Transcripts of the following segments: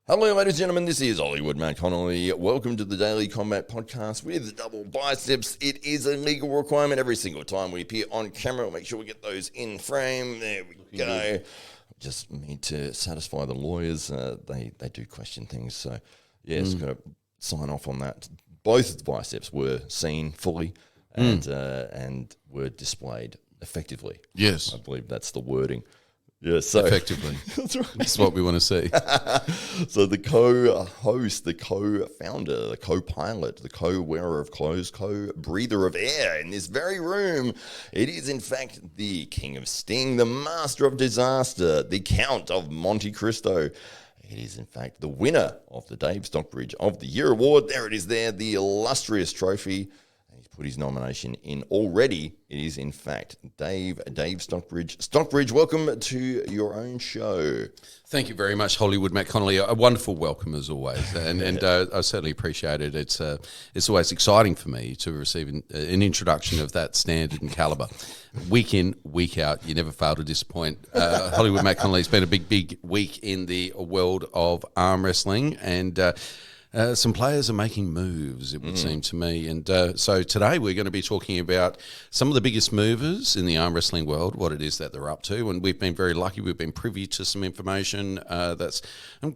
Hello, ladies and gentlemen. This is Hollywood Matt Connelly. Welcome to the Daily Combat Podcast with double biceps. It is a legal requirement every single time we appear on camera. We'll make sure we get those in frame. There we go. Just need to satisfy the lawyers. They do question things. So, yes, got to sign off on that. Both of the biceps were seen fully and were displayed effectively. Yes. I believe that's the wording. Yeah, so effectively. That's right. That's what we want to see. So the co-host, the co-founder, the co-pilot, the co-wearer of clothes, co-breather of air in this very room, it is in fact the King of Sting, the Master of Disaster, the Count of Monte Cristo. It is in fact the winner of the Dave Stockbridge of the Year Award. There it is there, the illustrious trophy. He's put his nomination in already. It is, in fact, Dave Stockbridge. Stockbridge, welcome to your own show. Thank you very much, Hollywood Matt Connelly. A wonderful welcome as always, and I certainly appreciate it. It's always exciting for me to receive an introduction of that standard and calibre. Week in, week out, you never fail to disappoint. Hollywood Matt Connelly's been a big week in the world of arm wrestling, and some players are making moves, it would seem to me. And so today we're going to be talking about some of the biggest movers in the arm wrestling world, what it is that they're up to. And we've been very lucky. We've been privy to some information that's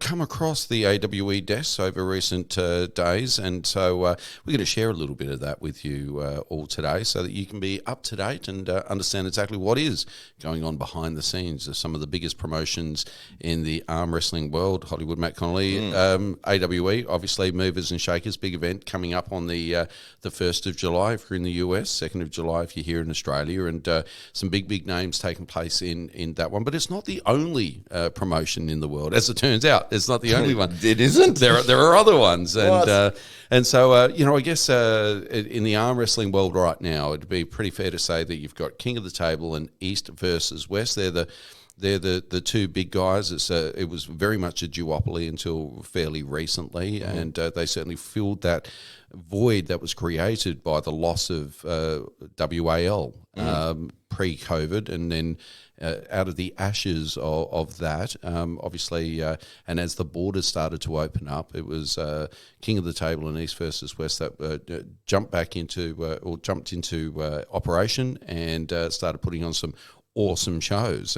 come across the AWE desks over recent days. And so we're going to share a little bit of that with you all today so that you can be up to date and understand exactly what is going on behind the scenes of some of the biggest promotions in the arm wrestling world. Hollywood Matt Connelly, AWE, obviously movers and shakers, big event coming up on the 1st of July if you're in the US, 2nd of July if you're here in Australia, and some big names taking place in that one. But it's not the only promotion in the world, as it turns out. It's not the only one. It isn't. There are other ones, and so I guess in the arm wrestling world right now, it'd be pretty fair to say that you've got King of the Table and East versus West. They're the two big guys. It was very much a duopoly until fairly recently, and they certainly filled that void that was created by the loss of WAL pre-COVID, and then out of the ashes of that, obviously, and as the borders started to open up, it was King of the Table and East versus West that jumped into operation and started putting on some awesome shows.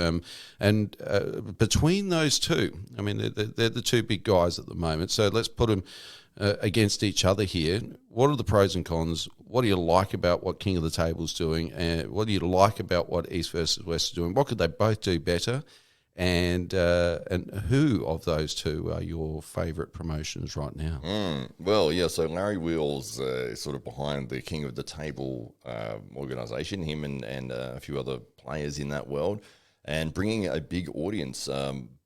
And between those two, I mean, they're the two big guys at the moment. So let's put them against each other here. What are the pros and cons? What do you like about what King of the Table's doing? And what do you like about what East versus West is doing? What could they both do better? And who of those two are your favourite promotions right now? Well, yeah, so Larry Wheels is sort of behind the King of the Table organisation, him and a few other players in that world, and bringing a big audience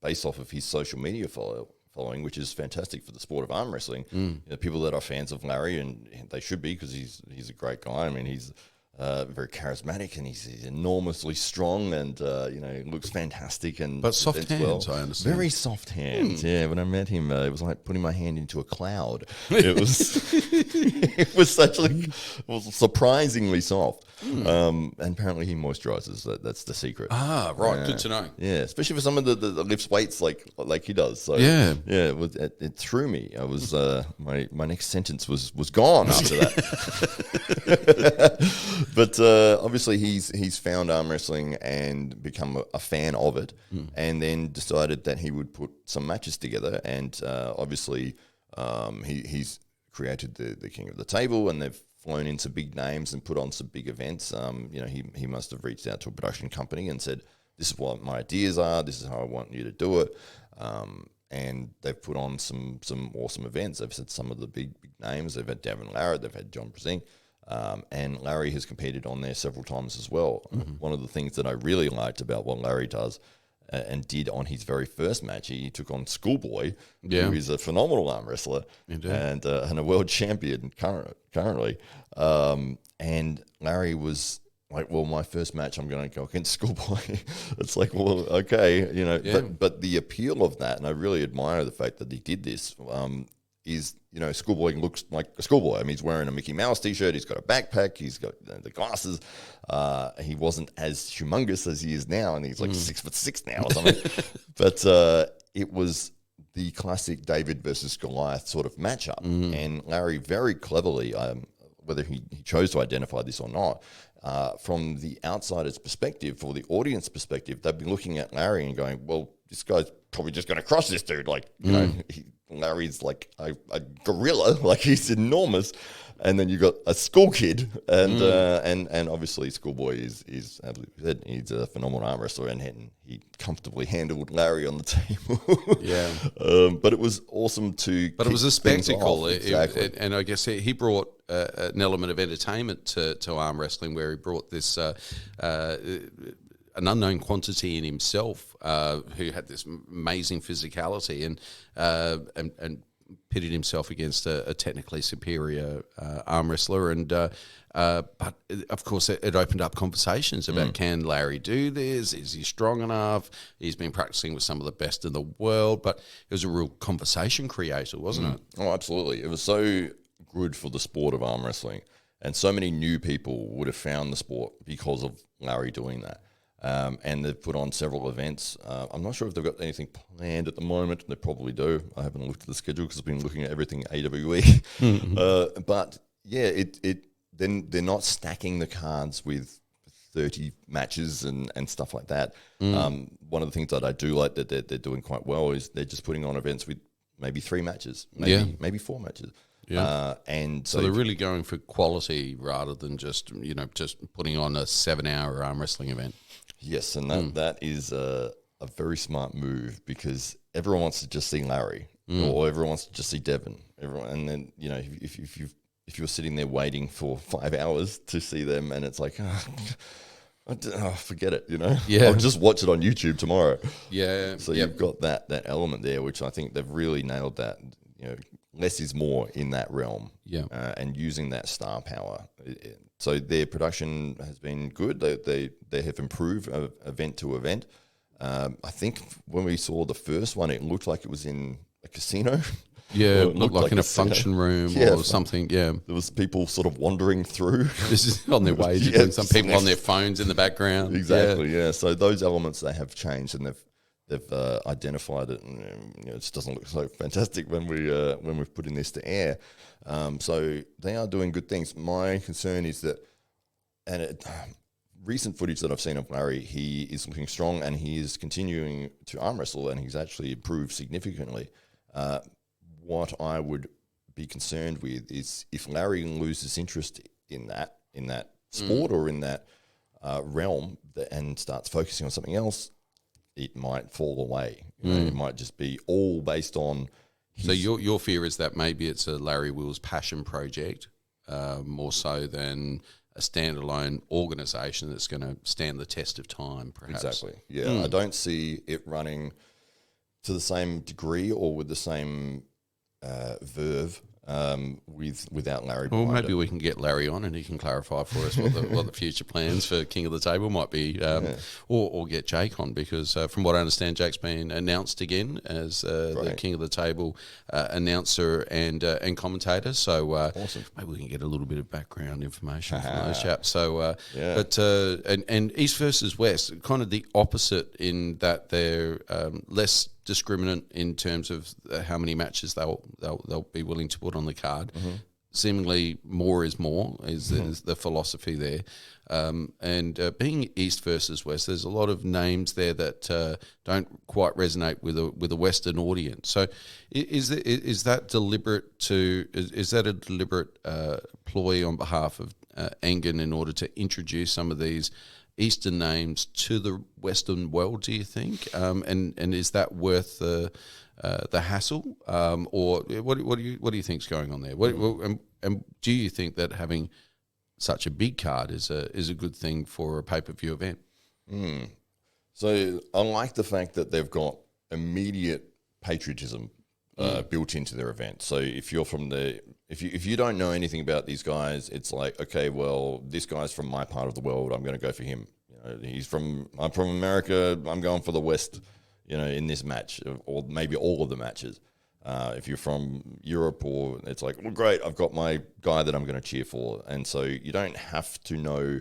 based off of his social media following, which is fantastic for the sport of arm wrestling. You know, people that are fans of Larry, and they should be because he's a great guy. I mean, he's very charismatic, and he's enormously strong, and he looks fantastic. But soft hands, I understand. Very soft hands. Yeah, when I met him, it was like putting my hand into a cloud. It was it was surprisingly soft. And apparently he moisturizes. That's the secret. Ah, right. Good to know. Yeah, especially for someone that lifts weights like he does. So yeah, it threw me. I was my next sentence was gone after that. But obviously he's found arm wrestling and become a fan of it, and then decided that he would put some matches together. And obviously he's created the King of the Table, and they've flown in some big names and put on some big events. He must have reached out to a production company and said, "This is what my ideas are. This is how I want you to do it." And they've put on some awesome events. They've said some of the big names. They've had Devin Larratt. They've had John Brasing. And Larry has competed on there several times as well. One of the things that I really liked about what Larry does and did on his very first match, he took on Schoolboy, who is a phenomenal arm wrestler and a world champion currently. And Larry was like, well, my first match, I'm going to go against Schoolboy. It's like, well, okay, but the appeal of that, and I really admire the fact that he did this, is, Schoolboy looks like a schoolboy. I mean, he's wearing a Mickey Mouse t-shirt, he's got a backpack, he's got the glasses. He wasn't as humongous as he is now, and he's like 6'6" now or something. But it was the classic David versus Goliath sort of matchup. And Larry very cleverly, whether he chose to identify this or not, from the outsider's perspective or the audience perspective, they've been looking at Larry and going, well, this guy's probably just going to crush this dude. Like, you know, Larry's like a gorilla, like he's enormous. And then you've got a school kid, and obviously Schoolboy is absolutely, he's a phenomenal arm wrestler, and he comfortably handled Larry on the table. But it was awesome to. But it was a spectacle, exactly. And I guess he brought an element of entertainment to arm wrestling, where he brought this an unknown quantity in himself, who had this amazing physicality, and pitted himself against a technically superior arm wrestler, and but of course it opened up conversations about can Larry do this? Is he strong enough? He's been practicing with some of the best in the world, but it was a real conversation creator, wasn't it? Oh, absolutely! It was so good for the sport of arm wrestling, and so many new people would have found the sport because of Larry doing that. And they've put on several events. I'm not sure if they've got anything planned at the moment. They probably do. I haven't looked at the schedule because I've been looking at everything AWE. But yeah, then they're not stacking the cards with 30 matches and stuff like that. One of the things that I do like that they're doing quite well is they're just putting on events with maybe 3 matches, maybe 4 matches. Yeah. And so they're really going for quality rather than just putting on a 7-hour arm wrestling event. Yes, and that is a very smart move, because everyone wants to just see Larry, or everyone wants to just see Devin. And then, you know, if you're sitting there waiting for 5 hours to see them, and it's like, forget it, you know. Yeah, I'll just watch it on YouTube tomorrow. Yeah. So you've got that element there, which I think they've really nailed that. You know, less is more in that realm. Yeah, and using that star power. So their production has been good. They have improved event to event. I think when we saw the first one, it looked like it was in a casino. Yeah, it looked like in a function room or something. Yeah, there was people sort of wandering through. This is on their way. Some people on their phones in the background. Exactly. Yeah. So those elements, they have changed, and they've identified it, and you know, it just doesn't look so fantastic when we're putting this to air. So they are doing good things. My concern is that, recent footage that I've seen of Larry, he is looking strong, and he is continuing to arm wrestle, and he's actually improved significantly. What I would be concerned with is if Larry loses interest in that sport or in that realm, and starts focusing on something else, it might fall away. You know, it might just be all based on. So your fear is that maybe it's a Larry Wills passion project, more so than a standalone organisation that's going to stand the test of time, perhaps. Exactly. Yeah, I don't see it running to the same degree or with the same verve without Larry. Well, maybe we can get Larry on and he can clarify for us what the future plans for King of the Table might be, or get Jake on, because from what I understand, Jake's been announced again as the King of the Table announcer and commentator. So awesome. Maybe we can get a little bit of background information from those chaps. So, and East versus West, kind of the opposite in that they're less discriminant in terms of how many matches they'll be willing to put on the card. Seemingly more is more is the philosophy there. And being East versus West, there's a lot of names there that don't quite resonate with a Western audience. So is that deliberate is that a deliberate ploy on behalf of Engen in order to introduce some of these Eastern names to the Western world, do you think? And is that worth the hassle? Or what do you think's going on there? And do you think that having such a big card is a good thing for a pay-per-view event? So I like the fact that they've got immediate patriotism built into their event. So if you're if you don't know anything about these guys, it's like, okay, well, this guy's from my part of the world, I'm going to go for him. You know, I'm from America, I'm going for the West, you know, in this match, or maybe all of the matches. If you're from Europe, or it's like, well, great, I've got my guy that I'm going to cheer for. And so you don't have to know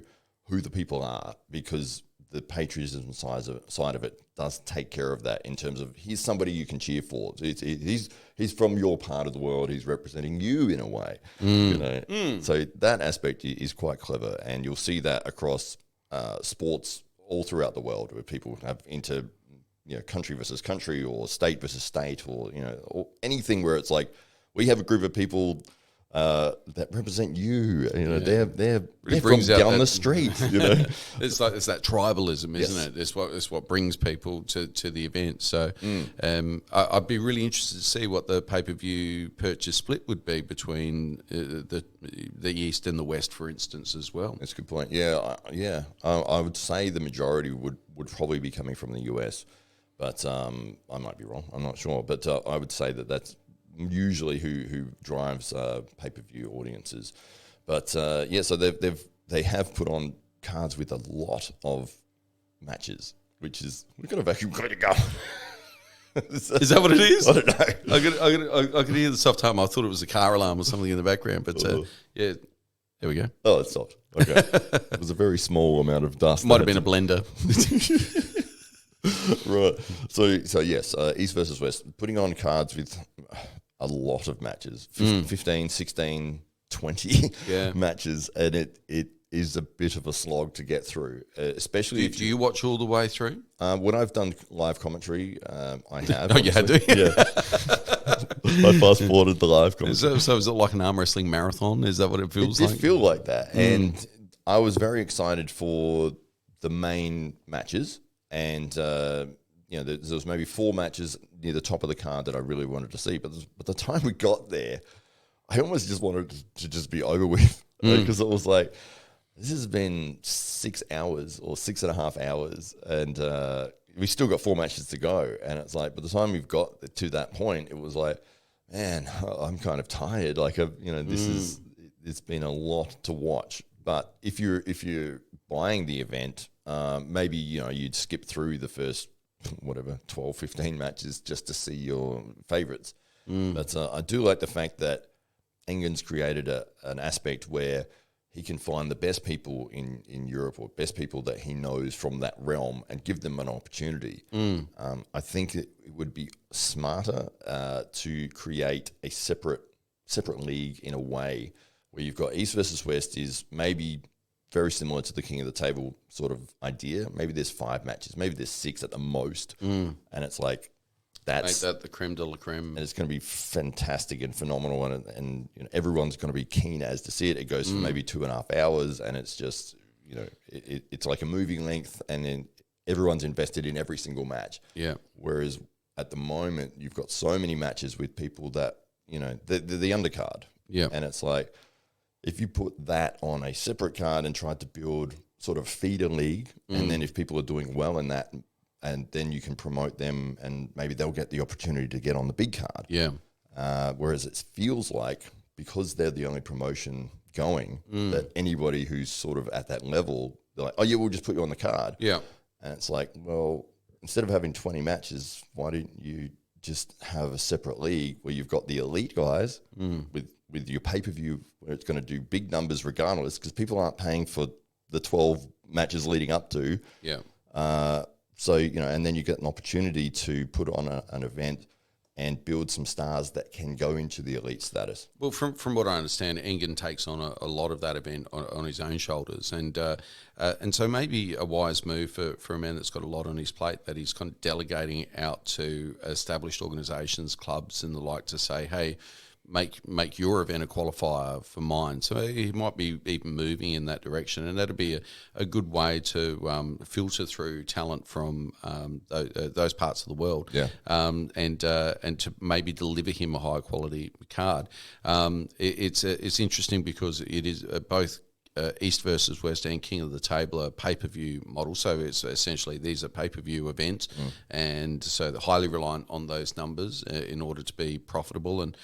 who the people are, because the patriotism side of it does take care of that in terms of he's somebody you can cheer for. He's from your part of the world. He's representing you in a way, you know. So that aspect is quite clever, and you'll see that across sports all throughout the world, where people have country versus country, or state versus state, or or anything where it's like we have a group of people that represent you. They're from down the street. It's that tribalism, isn't it? It's what brings people to the event. So I'd be really interested to see what the pay-per-view purchase split would be between the East and the West, for instance, as well. That's a good point. I would say the majority would probably be coming from the US, but I might be wrong. I'm not sure, but I would say that's usually who drives pay-per-view audiences. But so they have put on cards with a lot of matches, which is we've got a vacuum cleaner going. Is that what it is? I don't know. I could hear the soft hum. I thought it was a car alarm or something in the background, but there we go. Oh, it stopped. Okay. It was a very small amount of dust. Might have been a blender. Right. So yes, East versus West, putting on cards with a lot of matches, 15, 16, 20 matches, and it is a bit of a slog to get through, especially do you watch all the way through? When I've done live commentary, I have. Oh, you had to? Yeah. I fast-forwarded the live commentary. So is it like an arm wrestling marathon? Is that what it feels like? It feel like that. And I was very excited for the main matches. And, there was maybe 4 matches near the top of the card that I really wanted to see. But by the time we got there, I almost just wanted to just be over with. Because it was like, this has been 6 hours or 6.5 hours. And we still got 4 matches to go. And it's like, by the time we've got to that point, it was like, man, I'm kind of tired. Like, it's been a lot to watch. But if you're buying the event, maybe you'd skip through the first 12, 15 matches just to see your favourites. But I do like the fact that Engen's created an aspect where he can find the best people in Europe, or best people that he knows from that realm, and give them an opportunity. I think it would be smarter to create a separate league in a way where you've got East versus West is maybe very similar to the King of the Table sort of idea. Maybe there's 5 matches, maybe there's 6 at the most, and it's like make that the creme de la creme, and it's going to be fantastic and phenomenal, and everyone's going to be keen as to see it. It goes for maybe 2.5 hours, and it's just it's like a movie length, and then everyone's invested in every single match. Yeah. Whereas at the moment you've got so many matches with people that the undercard. Yeah. And it's like, if you put that on a separate card and tried to build sort of feeder league, and then if people are doing well in that, and then you can promote them, and maybe they'll get the opportunity to get on the big card. Yeah. Whereas it feels like, because they're the only promotion going, that anybody who's sort of at that level, they're like, oh yeah, we'll just put you on the card. Yeah. And it's like, well, instead of having 20 matches, why didn't you just have a separate league where you've got the elite guys with your pay-per-view, where it's going to do big numbers regardless, because people aren't paying for the 12 matches leading up to. Yeah. So, and then you get an opportunity to put on an event and build some stars that can go into the elite status. Well, from what I understand, Engen takes on a lot of that event on his own shoulders, and so maybe a wise move for a man that's got a lot on his plate, that he's kind of delegating out to established organisations, clubs and the like, to say, hey, make your event a qualifier for mine. So he might be even moving in that direction, and that'd be a good way to filter through talent from those parts of the world. Yeah. And to maybe deliver him a high quality card. It's interesting because it is both East versus West and King of the Table are pay-per-view model. So it's essentially, these are pay-per-view events, and so they're highly reliant on those numbers in order to be profitable. And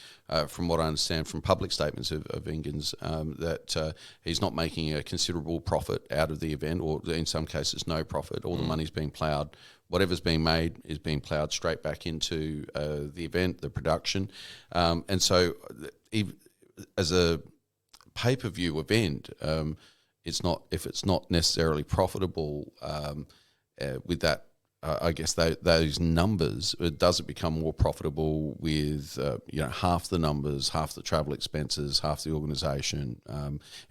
from what I understand from public statements of Engen's, that he's not making a considerable profit out of the event, or in some cases no profit. All the money's being ploughed. Whatever's being made is being ploughed straight back into the event, the production. And so as a pay-per-view event, if it's not necessarily profitable with that I guess those numbers, does it become more profitable with half the numbers, half the travel expenses, half the organisation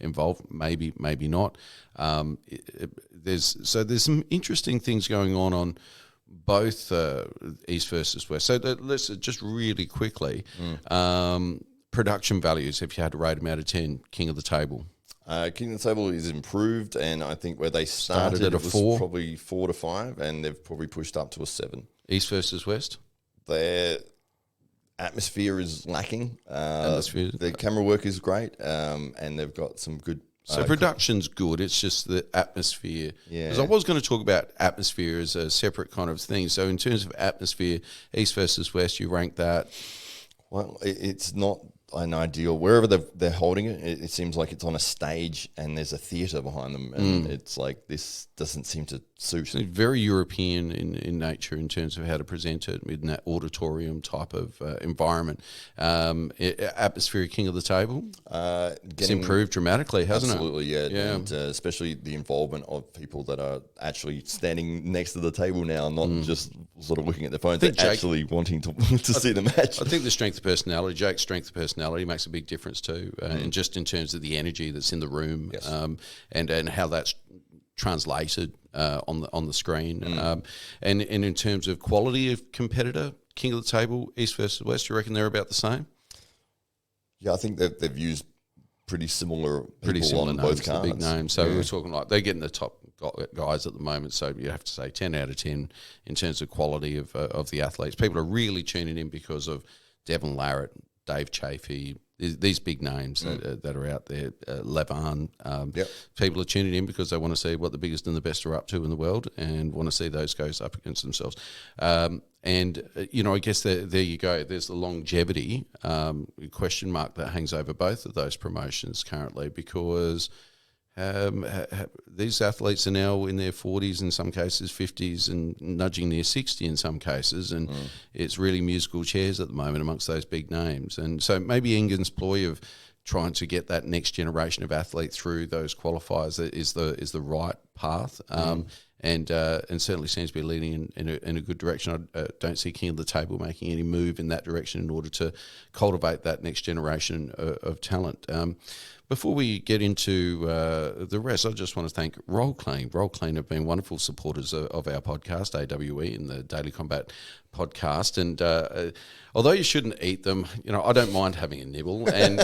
involved? Maybe not. There's some interesting things going on both East versus West. So let's just really quickly, production values. If you had to rate them out of 10, king of the table. King of the Table is improved, and I think where they started at a it was 4, probably 4 to 5, and they've probably pushed up to a 7. East versus West. Their atmosphere is lacking. The camera work is great, and they've got some good. So production's good. It's just the atmosphere. Yeah. Because I was going to talk about atmosphere as a separate kind of thing. So in terms of atmosphere, East versus West, you rank that. Well, it's not an ideal. Wherever they're holding it, it seems like it's on a stage and there's a theatre behind them, and it's like this doesn't seem to suit. It's very European in nature in terms of how to present it in that auditorium type of environment. Atmospheric king of the table. It's improved dramatically, hasn't absolutely, it? Yeah. And especially the involvement of people that are actually standing next to the table now, not just sort of looking at their phones, they're actually wanting to see the match. I think the strength of personality, Jake's strength of personality makes a big difference too, and just in terms of the energy that's in the room, yes. And how that's translated on the screen, and in terms of quality of competitor, king of the table, East versus West. You reckon they're about the same? Yeah, I think they've used pretty similar on names, both cards. Big names. So we're talking like they're getting the top guys at the moment. So you have to say 10 out of 10 in terms of quality of the athletes. People are really tuning in because of Devon Larratt, Dave Chafee, these big names that are out there, Levan. People are tuning in because they want to see what the biggest and the best are up to in the world and want to see those guys up against themselves. I guess there you go. There's the longevity question mark that hangs over both of those promotions currently, because these athletes are now in their 40s, in some cases 50s, and nudging near 60 in some cases, and it's really musical chairs at the moment amongst those big names. And so maybe Engen's ploy of trying to get that next generation of athlete through those qualifiers is the right path, and certainly seems to be leading in a good direction. I don't see King of the Table making any move in that direction in order to cultivate that next generation of talent. Before we get into the rest, I just want to thank Roll Clean. Roll Clean have been wonderful supporters of our podcast, AWE, and the Daily Combat podcast. And although you shouldn't eat them, I don't mind having a nibble. And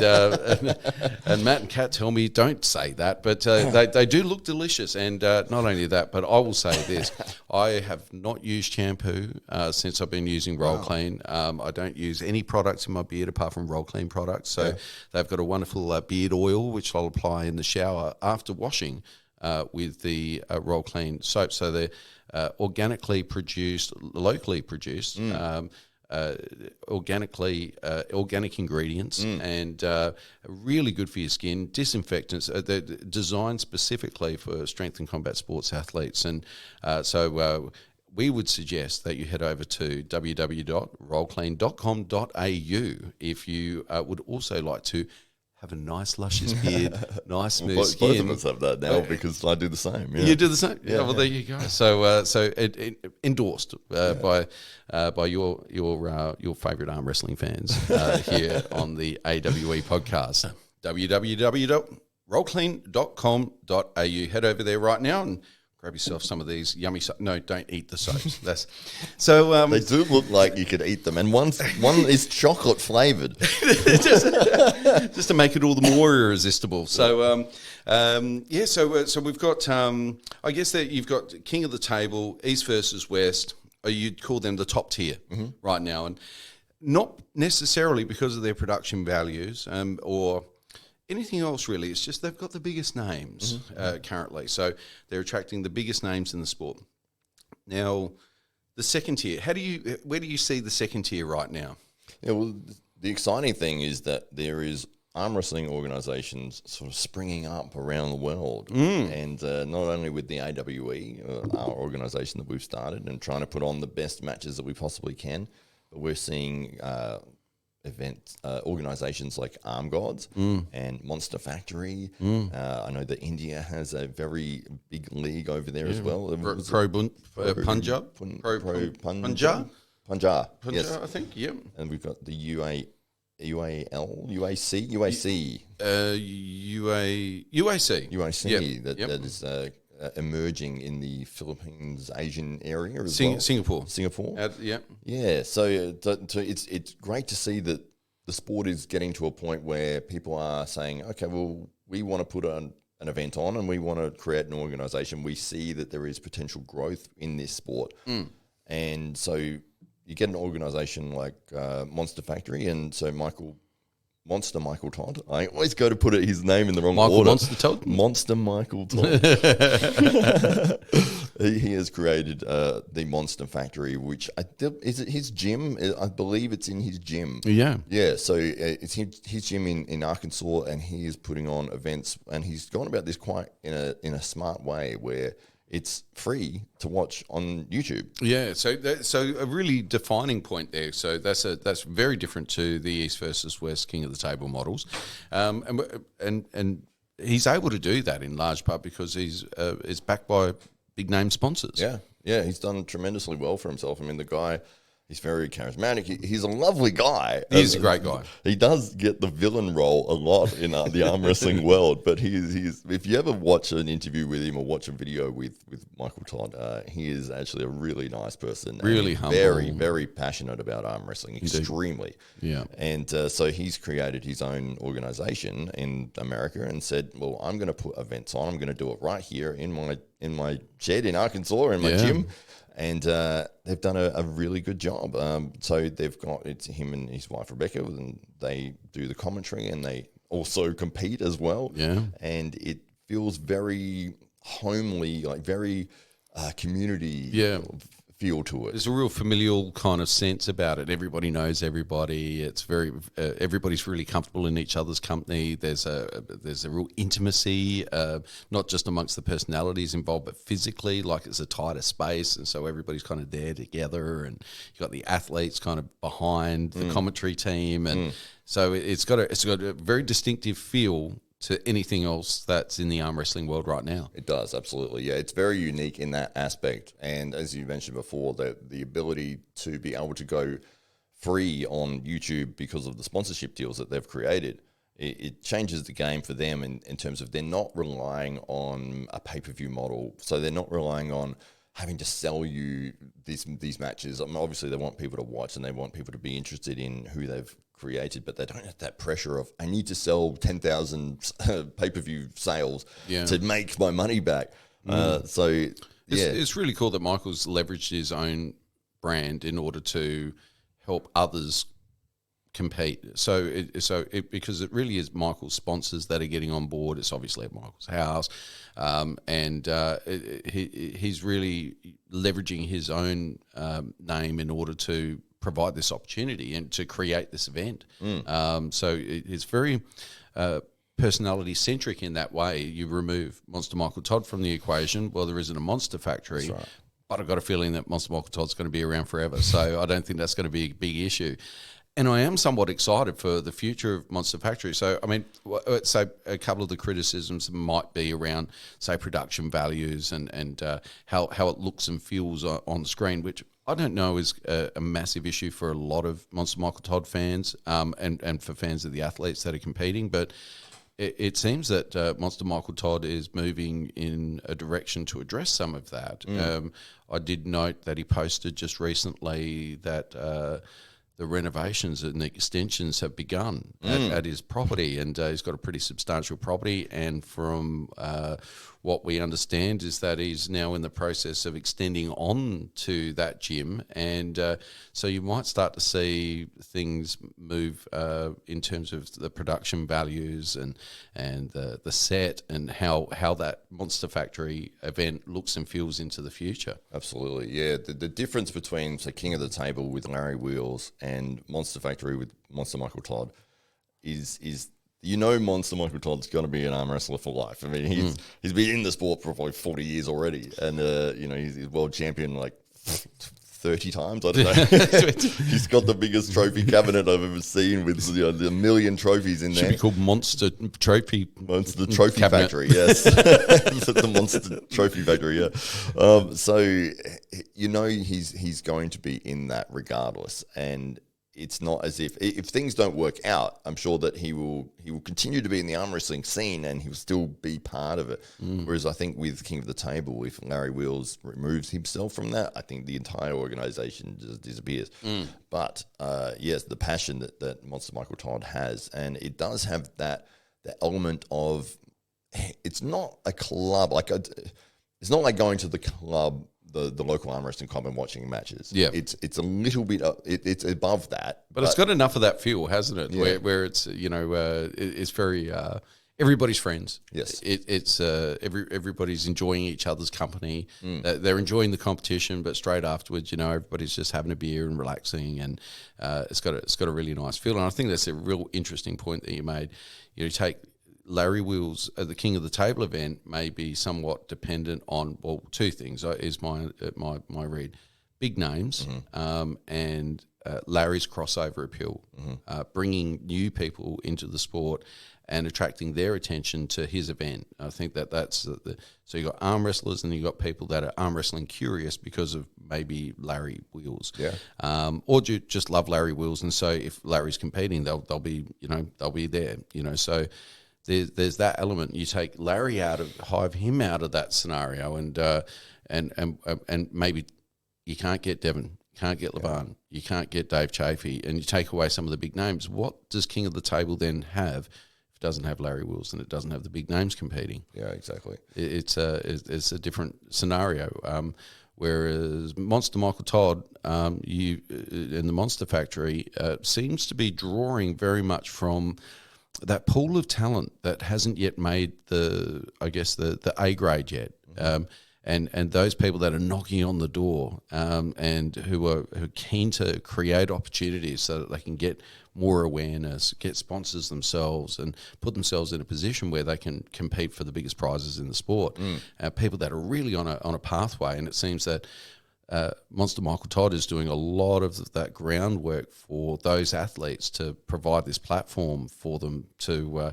and Matt and Kat tell me don't say that, but they do look delicious. And not only that, but I will say this: I have not used shampoo since I've been using Roll Clean. I don't use any products in my beard apart from Roll Clean products. So they've got a wonderful beard oil, which I'll apply in the shower after washing with the Roll Clean soap. So they're organically produced, locally produced, organic ingredients, and really good for your skin. Disinfectants. They're designed specifically for strength and combat sports athletes, and so we would suggest that you head over to www.rollclean.com.au if you would also like to have a nice luscious beard, nice smooth skin. Both of us have that now because I do the same. Yeah. You do the same. Yeah. Well, there you go. So, it endorsed by your favourite arm wrestling fans here on the AWE podcast. www.rollclean.com.au. Head over there right now and grab yourself some of these yummy. No, don't eat the soaps. That's so. They do look like you could eat them, and one is chocolate flavored, just to make it all the more irresistible. So, So we've got. I guess that you've got King of the Table, East versus West. You'd call them the top tier right now, and not necessarily because of their production values, or anything else really. It's just they've got the biggest names currently, so they're attracting the biggest names in the sport. Now, the second tier. Where do you see the second tier right now? Yeah, well, the exciting thing is that there is arm wrestling organisations sort of springing up around the world, and not only with the AWE, our organisation that we've started, and trying to put on the best matches that we possibly can, but we're seeing event organizations like Arm Gods and Monster Factory. I know that India has a very big league over there as well. Punjab, Punjab, yes. I think, yeah. And we've got the UAC. Yep. That is emerging in the Philippines, Asian area as well. Singapore. Yeah. So it's great to see that the sport is getting to a point where people are saying, okay, well, we want to put an event on and we want to create an organisation. We see that there is potential growth in this sport, and so you get an organisation like Monster Factory, and so Michael Todd. I always go to put his name in the wrong order. Monster Todd? Monster Michael Todd. He has created the Monster Factory, which is it his gym? I believe it's in his gym. Yeah. Yeah, so it's his gym in Arkansas, and he is putting on events, and he's gone about this quite in a smart way where it's free to watch on YouTube. Yeah, so a really defining point there. So that's very different to the East versus West King of the Table models, and he's able to do that in large part because he's backed by big name sponsors. Yeah, he's done tremendously well for himself. I mean, the guy, he's very charismatic. He's a lovely guy. He's a great guy. He does get the villain role a lot in the arm wrestling world, but he's if you ever watch an interview with him or watch a video with Michael Todd, he is actually a really nice person. Really humble. Very, very passionate about arm wrestling, extremely. Yeah. And so he's created his own organization in America and said, well, I'm going to put events on. I'm going to do it right here in my shed in Arkansas, in my gym. And they've done a really good job. So it's him and his wife Rebecca, and they do the commentary, and they also compete as well. Yeah, and it feels very homely, like very community. Feel to it. There's a real familial kind of sense about it. Everybody knows everybody. It's very everybody's really comfortable in each other's company. There's a real intimacy, not just amongst the personalities involved, but physically. Like it's a tighter space, and so everybody's kind of there together. And you've got the athletes kind of behind the commentary team, and so it's got a very distinctive feel to anything else that's in the arm wrestling world right now. It does, absolutely. Yeah, it's very unique in that aspect. And as you mentioned before, the ability to be able to go free on YouTube because of the sponsorship deals that they've created, it changes the game for them in terms of they're not relying on a pay-per-view model. So they're not relying on having to sell you these matches. I mean, obviously, they want people to watch and they want people to be interested in who they've created, but they don't have that pressure of, I need to sell 10,000 pay-per-view sales to make my money back. It's really cool that Michael's leveraged his own brand in order to help others compete. Because it really is Michael's sponsors that are getting on board. It's obviously at Michael's house, and he's really leveraging his own name in order to provide this opportunity and to create this event. So it's very personality centric in that way. You remove Monster Michael Todd from the equation, well, there isn't a Monster Factory. That's right. But I've got a feeling that Monster Michael Todd's going to be around forever. So I don't think that's going to be a big issue. And I am somewhat excited for the future of Monster Factory. So, I mean, so a couple of the criticisms might be around, say, production values and how it looks and feels on the screen, which I don't know is a massive issue for a lot of Monster Michael Todd fans and for fans of the athletes that are competing. But it seems that Monster Michael Todd is moving in a direction to address some of that. I did note that he posted just recently that the renovations and the extensions have begun at his property, and he's got a pretty substantial property. And from what we understand is that he's now in the process of extending on to that gym, and so you might start to see things move in terms of the production values and the set and how that Monster Factory event looks and feels into the future. Absolutely, yeah. The difference between, say, King of the Table with Larry Wheels and Monster Factory with Monster Michael Todd is Monster Michael Todd's going to be an arm wrestler for life. I mean, he's been in the sport for probably 40 years already, and he's world champion like 30 times. I don't know. He's got the biggest trophy cabinet I've ever seen with the million trophies in there. Should be called Monster Trophy Cabinet. Factory, yes. The Monster Trophy Factory, yeah. So, he's going to be in that regardless. And it's not as if things don't work out, I'm sure that he will continue to be in the arm wrestling scene and he'll still be part of it. Whereas I think with King of the Table, if Larry Wheels removes himself from that, I think the entire organization just disappears. But yes, the passion that Monster Michael Todd has, and it does have the element of, it's not a club, it's not like going to the club, the local arm wrestling club and watching matches. Yeah, it's a little bit. It's above that, but it's got enough of that feel, hasn't it? Yeah. Where it's it's very everybody's friends. Yes, it's everybody's enjoying each other's company. They're enjoying the competition, but straight afterwards, everybody's just having a beer and relaxing, and it's got a really nice feel. And I think that's a real interesting point that you made. You take Larry Wheels at the King of the Table event may be somewhat dependent on, well, two things is my read: big names and Larry's crossover appeal, bringing new people into the sport and attracting their attention to his event. I think that's so you got arm wrestlers and you got people that are arm wrestling curious because of maybe Larry Wheels, or just love Larry Wheels, and so if Larry's competing, they'll be there, so. There's that element. You take Larry hive him out of that scenario, and maybe you can't get Devon, can't get LeBron, you can't get Dave Chafee, and you take away some of the big names. What does King of the Table then have? If it doesn't have Larry Wheels and it doesn't have the big names competing. Yeah, exactly. It's a different scenario. Whereas Monster Michael Todd, in the Monster Factory, seems to be drawing very much from that pool of talent that hasn't yet made the A grade yet, and those people that are knocking on the door, and who are keen to create opportunities so that they can get more awareness, get sponsors themselves, and put themselves in a position where they can compete for the biggest prizes in the sport. People that are really on a pathway, and it seems that Monster Michael Todd is doing a lot of that groundwork for those athletes to provide this platform for them to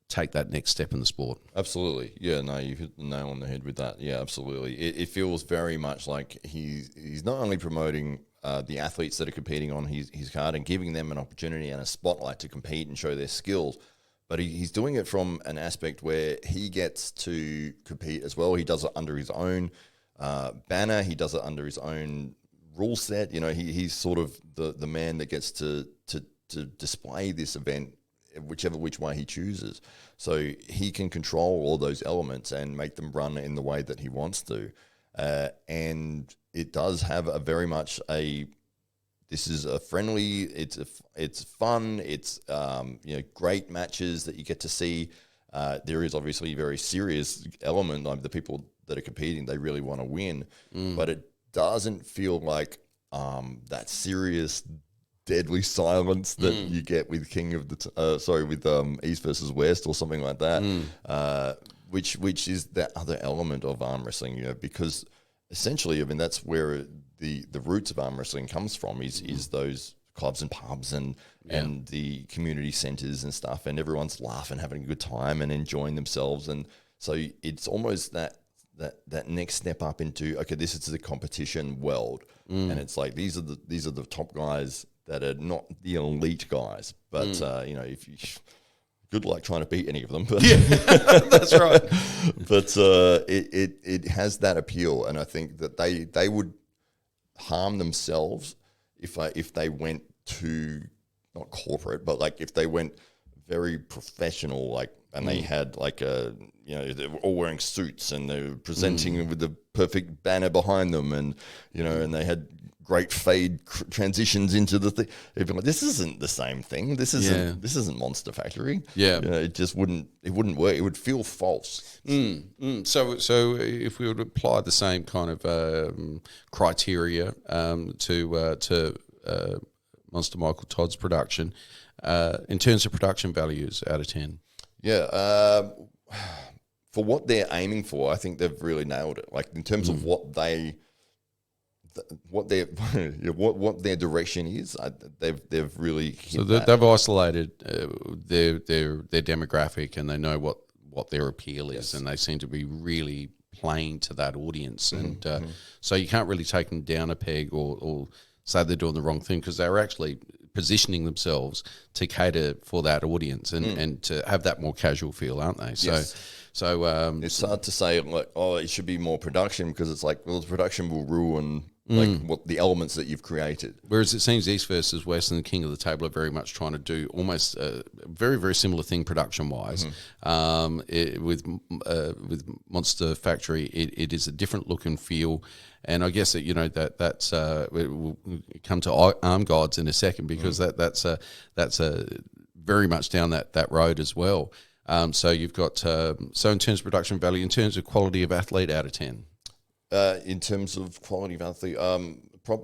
take that next step in the sport. Absolutely. Yeah, no, you hit the nail on the head with that. Yeah, absolutely. It feels very much like he's not only promoting the athletes that are competing on his card and giving them an opportunity and a spotlight to compete and show their skills, but he's doing it from an aspect where he gets to compete as well. He does it under his own banner. He does it under his own rule set. He's sort of the man that gets to display this event which way he chooses. So he can control all those elements and make them run in the way that he wants to. And it does have a very much this is a friendly, it's fun, it's great matches that you get to see. There is obviously a very serious element, like the people that are competing, they really want to win, but it doesn't feel like that serious, deadly silence that you get with East versus West or something like that, which is that other element of arm wrestling, because essentially, I mean, that's where the roots of arm wrestling comes from, is those clubs and pubs and the community centres and stuff, and everyone's laughing, having a good time and enjoying themselves. And so it's almost that next step up into, okay, this is the competition world, and it's like these are the top guys that are not the elite guys, but if you good luck trying to beat any of them. But yeah, that's right. But it has that appeal, and I think that they would harm themselves if they went too, not corporate, but like if they went very professional, like, and they had like they were all wearing suits and they were presenting with the perfect banner behind them, and and they had great fade transitions into the thing. It'd be like, this isn't the same thing. This isn't Monster Factory. Yeah, it just wouldn't work. It would feel false. So if we would apply the same kind of criteria to Monster Michael Todd's production, in terms of production values, out of 10. Yeah, for what they're aiming for, I think they've really nailed it. Like in terms of what they what their what their direction is. They've really hit So that. they've isolated their demographic, and they know what their appeal is, and they seem to be really playing to that audience. And so you can't really take them down a peg or say they're doing the wrong thing, because they're actually positioning themselves to cater for that audience and to have that more casual feel, aren't they? So, it's hard to say like, oh, it should be more production, because it's like, well, the production will ruin like what the elements that you've created. Whereas it seems East versus West and the King of the Table are very much trying to do almost a very, very similar thing production-wise. With Monster Factory, it is a different look and feel. And I guess that that's we'll come to Arm Gods in a second, because that's very much down that road as well. So you've got so in terms of production value, in terms of quality of athlete, out of 10. In terms of quality of athlete,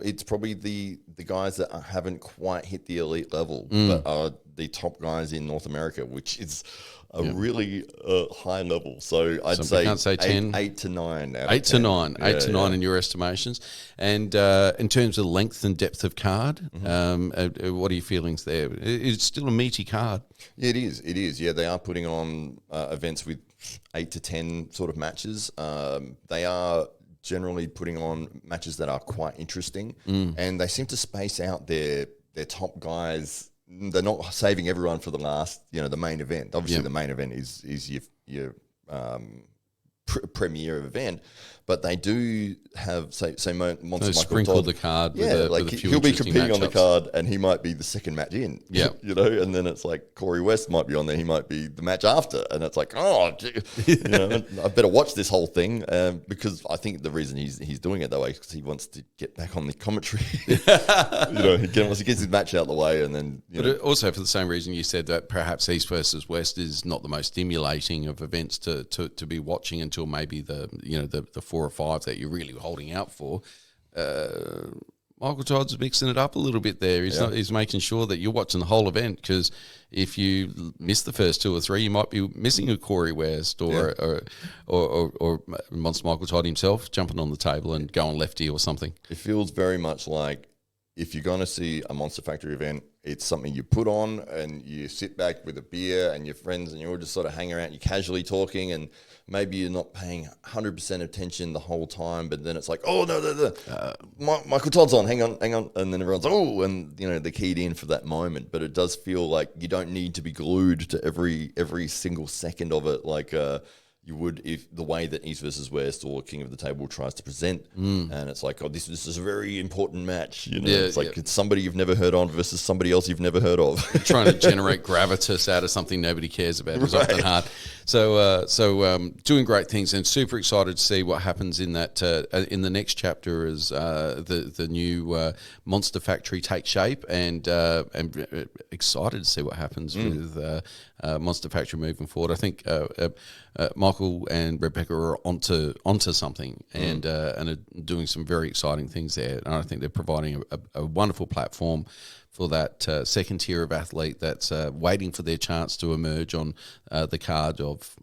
it's probably the guys that haven't quite hit the elite level, but are the top guys in North America, which is a really high level. So I'd say 10, 8 to 9. 8 to 9, 8 to 9 in your estimations. And in terms of length and depth of card, what are your feelings there? It's still a meaty card. Yeah, it is. Yeah, they are putting on events with 8 to 10 sort of matches. They are generally putting on matches that are quite interesting, and they seem to space out their top guys. They're not saving everyone for the last, the main event. Obviously, the main event is your premier event, but they do have say Monster Michael sprinkle Todd, the card. Yeah, with a few he'll be interesting competing on the matchups. card, and he might be the second match in. Yeah, and then it's like Corey West might be on there. He might be the match after, and it's like, oh, I better watch this whole thing, because I think the reason he's doing it that way is because he wants to get back on the commentary. Once he gets his match out of the way, and then But also for the same reason you said that perhaps East versus West is not the most stimulating of events to be watching until maybe the 4 or 5 that you're really holding out for. Michael Todd's mixing it up a little bit there. He's making sure that you're watching the whole event, because if you miss the first 2 or 3, you might be missing a Corey West or Monster Michael Todd himself jumping on the table and going lefty or something. It feels very much like, if you're going to see a Monster Factory event, it's something you put on and you sit back with a beer and your friends, and you all just sort of hang around, you're casually talking, and maybe you're not paying 100% attention the whole time, but then it's like, oh, no, Michael Todd's on, hang on. And then everyone's, oh, and, they're keyed in for that moment. But it does feel like you don't need to be glued to every single second of it, like you would if the way that East versus West or King of the Table tries to present. And it's like, oh, this is a very important match. It's like it's somebody you've never heard of versus somebody else you've never heard of. Trying to generate gravitas out of something nobody cares about is often hard. So doing great things, and super excited to see what happens in that in the next chapter as the new Monster Factory takes shape, and excited to see what happens with Monster Factory moving forward. I think Michael and Rebecca are onto something, and are doing some very exciting things there. And I think they're providing a wonderful platform for that second tier of athlete that's waiting for their chance to emerge on the card of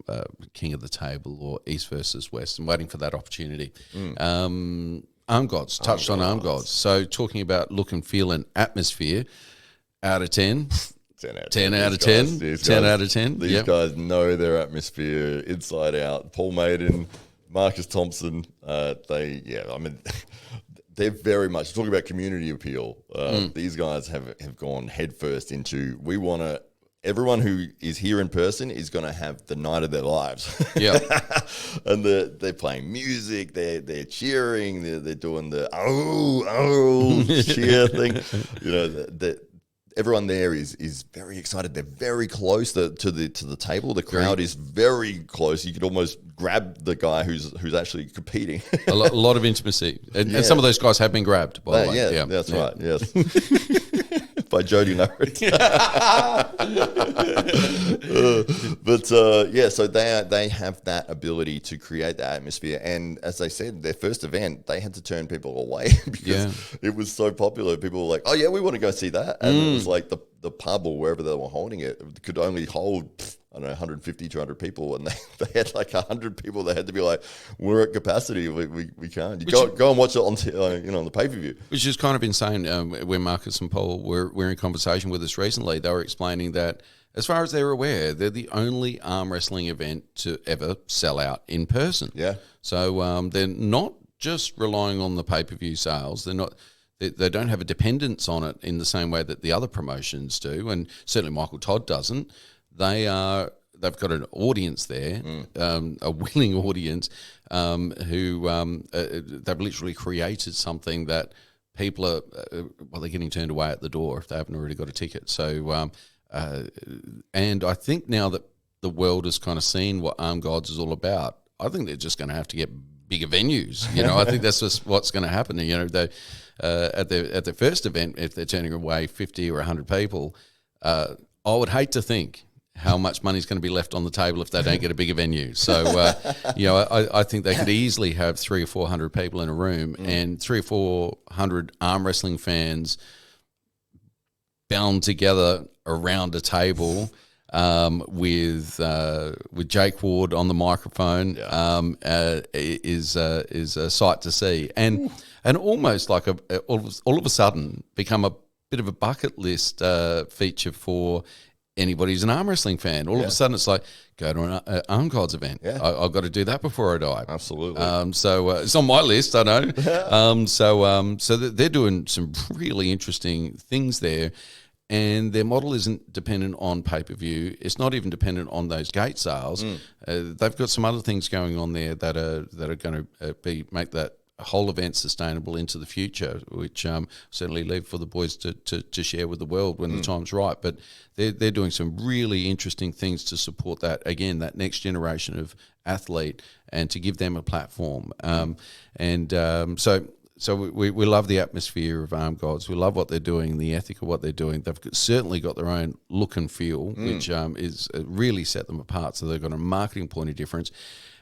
King of the Table or East versus West, and waiting for that opportunity. Arm Gods, touched on Arm Gods. So talking about look and feel and atmosphere, out of 10. 10 out of 10. 10 out of 10. These guys know their atmosphere inside out. Paul Maiden, Marcus Thompson, they're very much talking about community appeal. These guys have gone headfirst into, everyone who is here in person is going to have the night of their lives. Yeah. And they're playing music, they're cheering, they're doing the cheer thing. Everyone there is very excited. They're very close to the table. The crowd is very close. You could almost grab the guy who's actually competing. a lot of intimacy, and some of those guys have been grabbed. By the way, yeah, that's right. Yes, by Jody Norris. So they have that ability to create the atmosphere. And as they said, their first event, they had to turn people away because it was so popular. People were like, "Oh yeah, we want to go see that," and it was like the pub or wherever they were holding it could only hold I don't know, 150, 200 people, and they had like 100 people that had to be like, we're at capacity, we can't. Go and watch it on on the pay-per-view. Which is kind of insane. When Marcus and Paul were in conversation with us recently, they were explaining that, as far as they're aware, they're the only arm wrestling event to ever sell out in person. Yeah. So they're not just relying on the pay-per-view sales. They don't have a dependence on it in the same way that the other promotions do, and certainly Michael Todd doesn't. They've got an audience there, a willing audience, who they've literally created something that people are they're getting turned away at the door if they haven't already got a ticket. So, and I think now that the world has kind of seen what Armed Gods is all about, I think they're just going to have to get bigger venues. I think that's just what's going to happen. They at their first event, if they're turning away 50 or 100 people, I would hate to think how much money is going to be left on the table if they don't get a bigger venue. So, I think they could easily have 300 or 400 people in a room and 300 or 400 arm wrestling fans bound together around a table with Jake Ward on the microphone is a sight to see, and almost like all of a sudden become a bit of a bucket list feature for anybody who's an arm wrestling fan. All of a sudden it's like, go to an Arm Gods event. Yeah. I've got to do that before I die. Absolutely. So it's on my list, I know. So they're doing some really interesting things there. And their model isn't dependent on pay-per-view. It's not even dependent on those gate sales. They've got some other things going on there that are going to make that whole event sustainable into the future, which certainly leave for the boys to share with the world when the time's right. But they're doing some really interesting things to support that next generation of athlete and to give them a platform. So we love the atmosphere of Armed Gods. We love what they're doing, the ethic of what they're doing. They've certainly got their own look and feel, which is really set them apart. So they've got a marketing point of difference,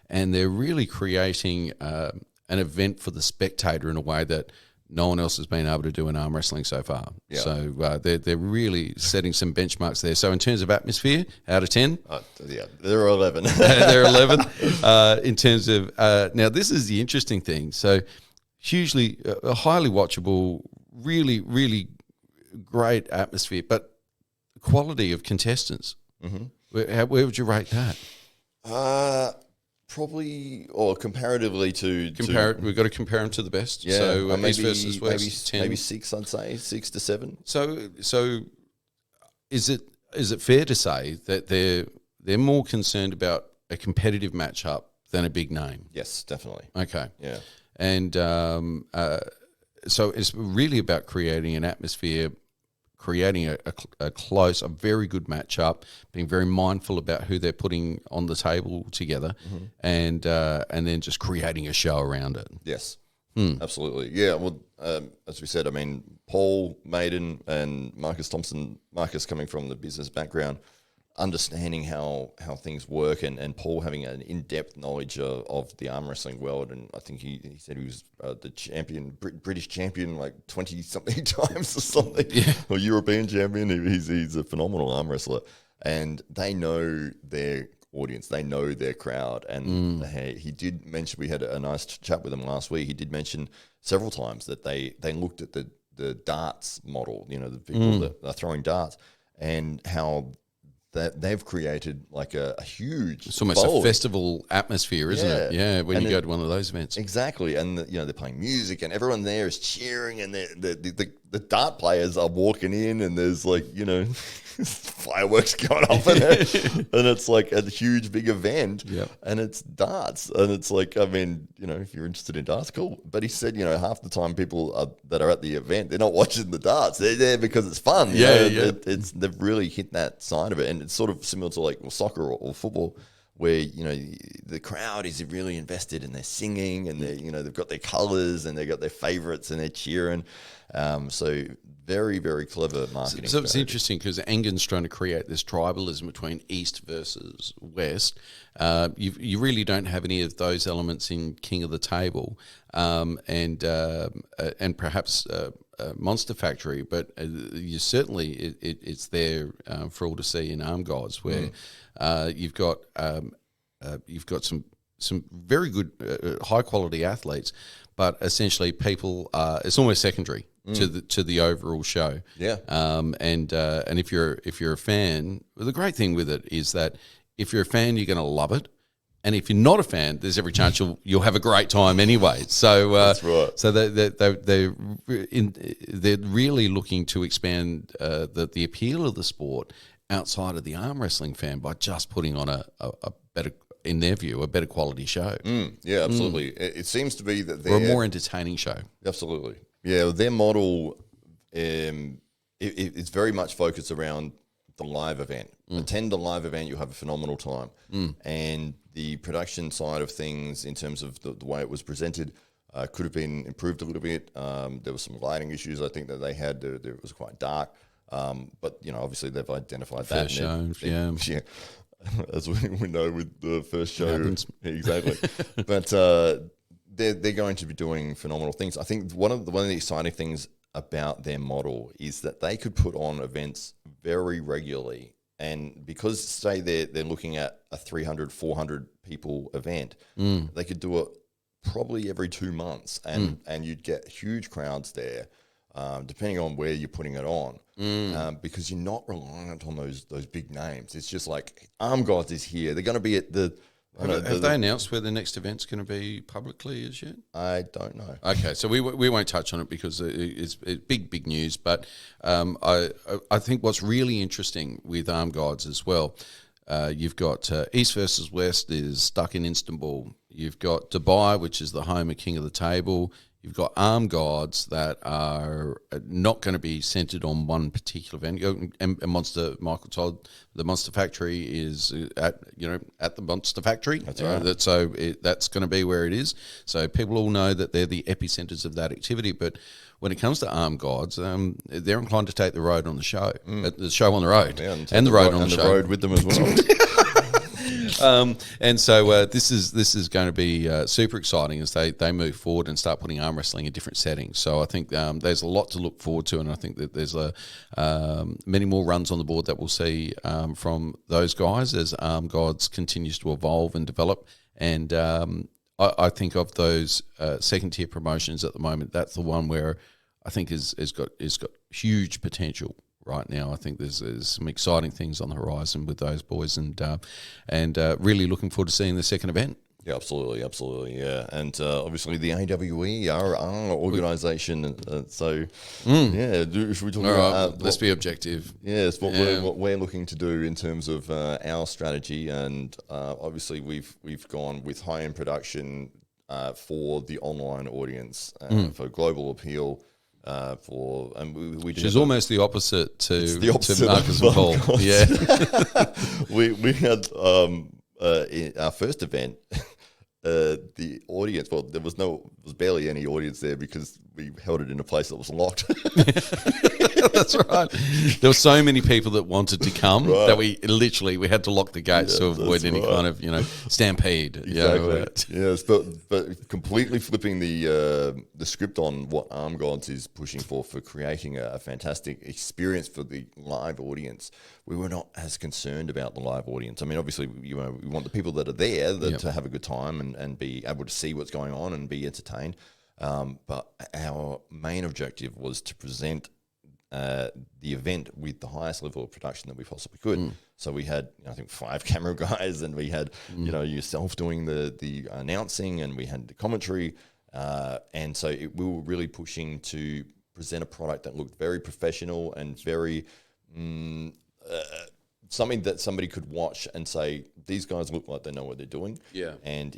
and they're really creating an event for the spectator in a way that no one else has been able to do in arm wrestling so far. Yeah. So they're really setting some benchmarks there. So in terms of atmosphere, out of 10? They're 11. They're 11. In terms of now, this is the interesting thing. So hugely, highly watchable, really, really great atmosphere, but quality of contestants. Where would you rate that? Probably, or comparatively to we've got to compare them to the best. Yeah, so maybe, East versus West, maybe 6. I'd say 6 to 7. So is it fair to say that they're more concerned about a competitive matchup than a big name? Yes, definitely. Okay. Yeah, and so it's really about creating an atmosphere, creating a very good matchup, being very mindful about who they're putting on the table together, and then just creating a show around it. Yes, absolutely. Yeah, well, as we said, I mean, Paul Maiden and Marcus Thompson, Marcus coming from the business background, understanding how things work, and Paul having an in-depth knowledge of the arm wrestling world. And I think he said he was the champion, British champion, like 20-something times or something, or European champion. He's a phenomenal arm wrestler, and they know their audience, they know their crowd. And he did mention, we had a nice chat with him last week, he did mention several times that they looked at the darts model, the people that are throwing darts, and how that they've created like a huge... It's almost a festival atmosphere, isn't it? Yeah, when you go to one of those events. Exactly. And, they're playing music and everyone there is cheering, and the dart players are walking in, and there's like, fireworks going off in it. And it's like a huge, big event. Yep. And it's darts. And it's like, I mean, if you're interested in darts, cool. But he said, half the time people that are at the event, they're not watching the darts. They're there because it's fun. They've really hit that side of it. And it's sort of similar to like soccer or football, where the crowd is really invested, and they're singing, and they've got their colours, and they've got their favourites, and they're cheering. So very, very clever marketing. So it's interesting because Engen's trying to create this tribalism between East versus West. You really don't have any of those elements in King of the Table, and perhaps Monster Factory, but you certainly it's there for all to see in Arm Gods, where you've got some very good high quality athletes, but essentially people it's almost secondary to the overall show. Yeah. And if you're a fan, well, the great thing with it is that if you're a fan, you're going to love it. And if you're not a fan, there's every chance you'll have a great time anyway. So that's right. So they're really looking to expand the appeal of the sport outside of the arm wrestling fan by just putting on a better, in their view, a better quality show. Yeah, absolutely. It seems to be that they're or a more entertaining show. Absolutely. Yeah, their model it's very much focused around the live event. Attend the live event, you'll have a phenomenal time. And the production side of things, in terms of the way it was presented, could have been improved a little bit. There were some lighting issues I think that they had. It was quite dark. But, obviously they've identified that. First shows, yeah. As we know with the first show. Exactly. But they're going to be doing phenomenal things. I think one of the exciting things about their model is that they could put on events very regularly. And because, say, they're looking at a 300, 400 people event, they could do it probably every 2 months, and you'd get huge crowds there, depending on where you're putting it on, because you're not reliant on those big names. It's just like Arm Gods is here. They're going to be at the... Have they announced where the next event's going to be publicly as yet? I don't know. Okay, so we won't touch on it because it's big news. But I think what's really interesting with Arm Gods as well, you've got East versus West is stuck in Istanbul. You've got Dubai, which is the home of King of the Table. You've got Arm Gods that are not going to be centered on one particular event. And Michael Todd, the Monster Factory is at the Monster Factory. That's right. That's going to be where it is. So people all know that they're the epicenters of that activity. But when it comes to Arm Gods, they're inclined to take the road on the show, the show on the road, and the road on the show, and the road with them as well. And so this is going to be super exciting as they move forward and start putting arm wrestling in different settings. So I think there's a lot to look forward to, and I think that there's many more runs on the board that we'll see from those guys as Arm Gods continues to evolve and develop. And I think of those second tier promotions at the moment, that's the one where I think is got huge potential. Right now, I think there's some exciting things on the horizon with those boys, and really looking forward to seeing the second event. Yeah, absolutely, yeah, and obviously the AWE are our organisation, should we talk about? Let's be objective. Yes, what we're looking to do in terms of our strategy, and obviously we've gone with high end production for the online audience for global appeal. Which is almost the opposite to Marcus and Paul. Yeah, we had in our first event, the audience. Well, there was barely any audience there because we held it in a place that was locked. That's right. There were so many people that wanted to come that we had to lock the gates to avoid any kind of stampede. Exactly. Yes, but completely flipping the script on what Arm Gods is pushing for creating a fantastic experience for the live audience. We were not as concerned about the live audience. I mean, obviously, we want the people that are there to have a good time and be able to see what's going on and be entertained. But our main objective was to present the event with the highest level of production that we possibly could. So we had, I think, 5 camera guys, and we had, yourself doing the announcing, and we had the commentary. And so we were really pushing to present a product that looked very professional and very something that somebody could watch and say, these guys look like they know what they're doing. Yeah. And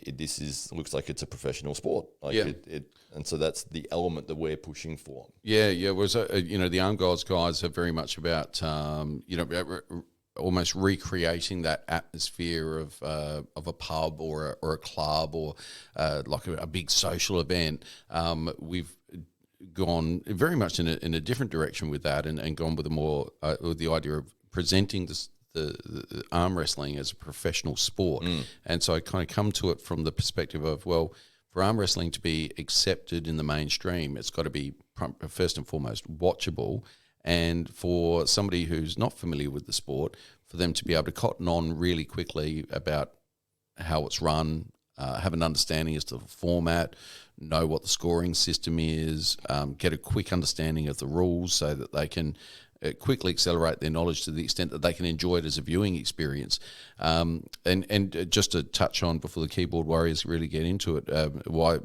looks like it's a professional sport. And so that's the element that we're pushing for. Yeah. Whereas, the Arm Gods guys are very much about, almost recreating that atmosphere of a pub or a club or like a big social event. We've gone very much in a different direction with that, and gone with with the idea of presenting the arm wrestling as a professional sport. And so I kind of come to it from the perspective of, well, for arm wrestling to be accepted in the mainstream, it's got to be first and foremost watchable, and for somebody who's not familiar with the sport, for them to be able to cotton on really quickly about how it's run, have an understanding as to the format, know what the scoring system is, get a quick understanding of the rules so that they can quickly accelerate their knowledge to the extent that they can enjoy it as a viewing experience. And just to touch on before the keyboard warriors really get into it, why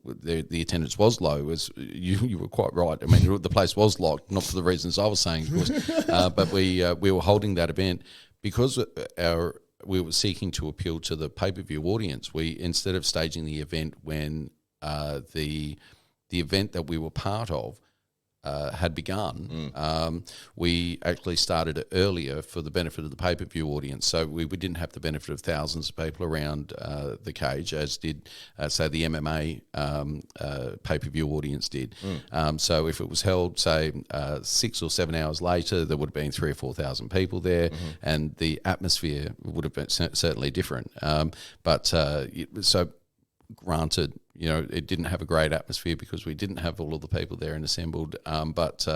the attendance was low was you were quite right. I mean, the place was locked, not for the reasons I was saying, of course, but we were holding that event because we were seeking to appeal to the pay-per-view audience. We, instead of staging the event when the event that we were part of had begun, we actually started it earlier for the benefit of the pay-per-view audience. So we didn't have the benefit of thousands of people around the cage, as did, say, the MMA pay-per-view audience did. So if it was held, say, 6 or 7 hours later, there would have been 3,000 or 4,000 people there, and the atmosphere would have been certainly different. So granted, it didn't have a great atmosphere because we didn't have all of the people there and assembled, but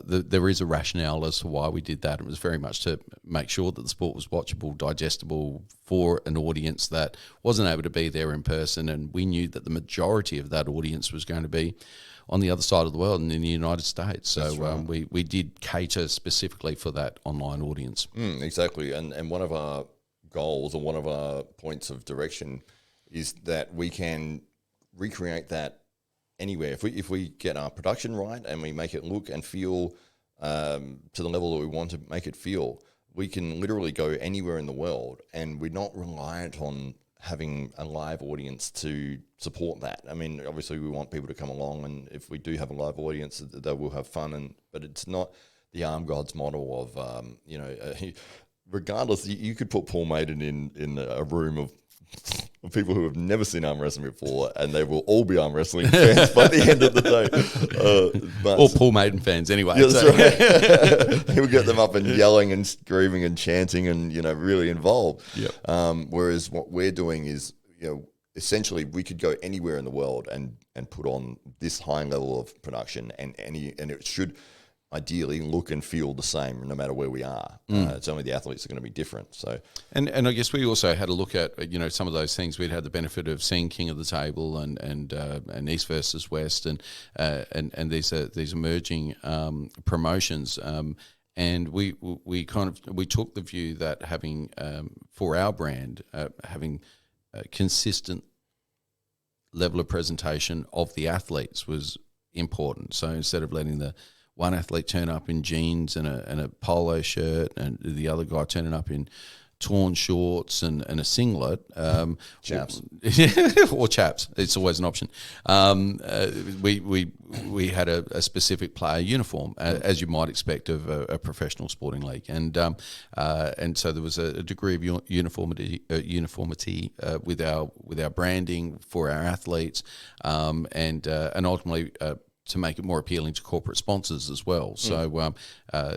there is a rationale as to why we did that. It was very much to make sure that the sport was watchable, digestible for an audience that wasn't able to be there in person, and we knew that the majority of that audience was going to be on the other side of the world and in the United States. So right. we did cater specifically for that online audience. Exactly, and one of our goals or one of our points of direction is that we can recreate that anywhere. If we get our production right and we make it look and feel to the level that we want to make it feel, we can literally go anywhere in the world, and we're not reliant on having a live audience to support that. I mean, obviously we want people to come along, and if we do have a live audience, they will have fun. But it's not the Arm Gods model of regardless. You could put Paul Maiden in a room of people who have never seen arm wrestling before, and they will all be arm wrestling fans by the end of the day. Or Paul Maiden fans anyway. Yeah, that's right. He'll get them up and yelling and screaming and chanting and, really involved. Yep. Whereas what we're doing is, essentially we could go anywhere in the world and put on this high level of production, and it should ideally look and feel the same no matter where we are. It's only the athletes are going to be different. So, and I guess we also had a look at some of those things. We'd had the benefit of seeing King of the Table and East versus West and these emerging promotions. And we took the view that having for our brand having a consistent level of presentation of the athletes was important. So instead of letting the one athlete turn up in jeans and a polo shirt, and the other guy turning up in torn shorts and a singlet. Chaps. Or chaps. It's always an option. We had a specific player uniform, as you might expect of a professional sporting league. And so there was a degree of uniformity with our branding for our athletes, and ultimately to make it more appealing to corporate sponsors as well. So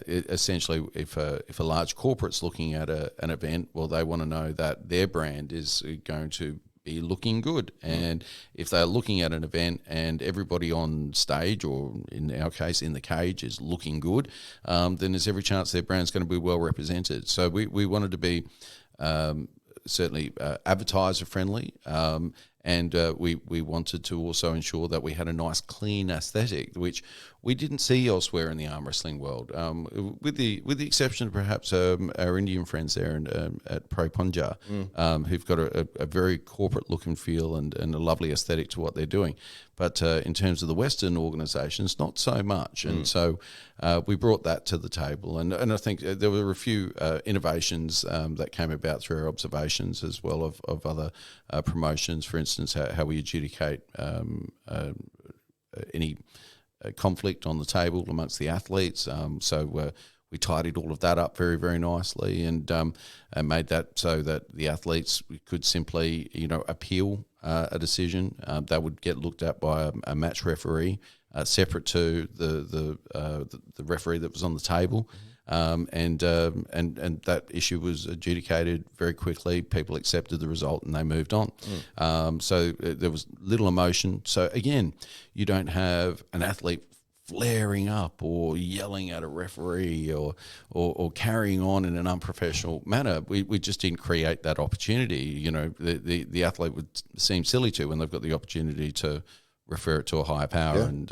essentially, if a large corporate's looking at an event, well, they want to know that their brand is going to be looking good. And if they're looking at an event and everybody on stage, or in our case in the cage, is looking good, then there's every chance their brand's going to be well represented. So we wanted to be certainly advertiser friendly, and we wanted to also ensure that we had a nice clean aesthetic, which we didn't see elsewhere in the arm wrestling world, with the exception of perhaps our Indian friends there at Pro Punja, who've got a very corporate look and feel and a lovely aesthetic to what they're doing. But in terms of the Western organisations, not so much. And so we brought that to the table. And I think there were a few innovations that came about through our observations as well of other promotions. For instance, how we adjudicate any conflict on the table amongst the athletes. So we tidied all of that up very, very nicely, and made that so that the athletes could simply, appeal a decision that would get looked at by a match referee, separate to the referee that was on the table. and that issue was adjudicated very quickly. People accepted the result and they moved on. So there was little emotion. So again, you don't have an athlete flaring up or yelling at a referee or carrying on in an unprofessional manner. We just didn't create that opportunity. You know, the athlete would seem silly to when they've got the opportunity to refer it to a higher power and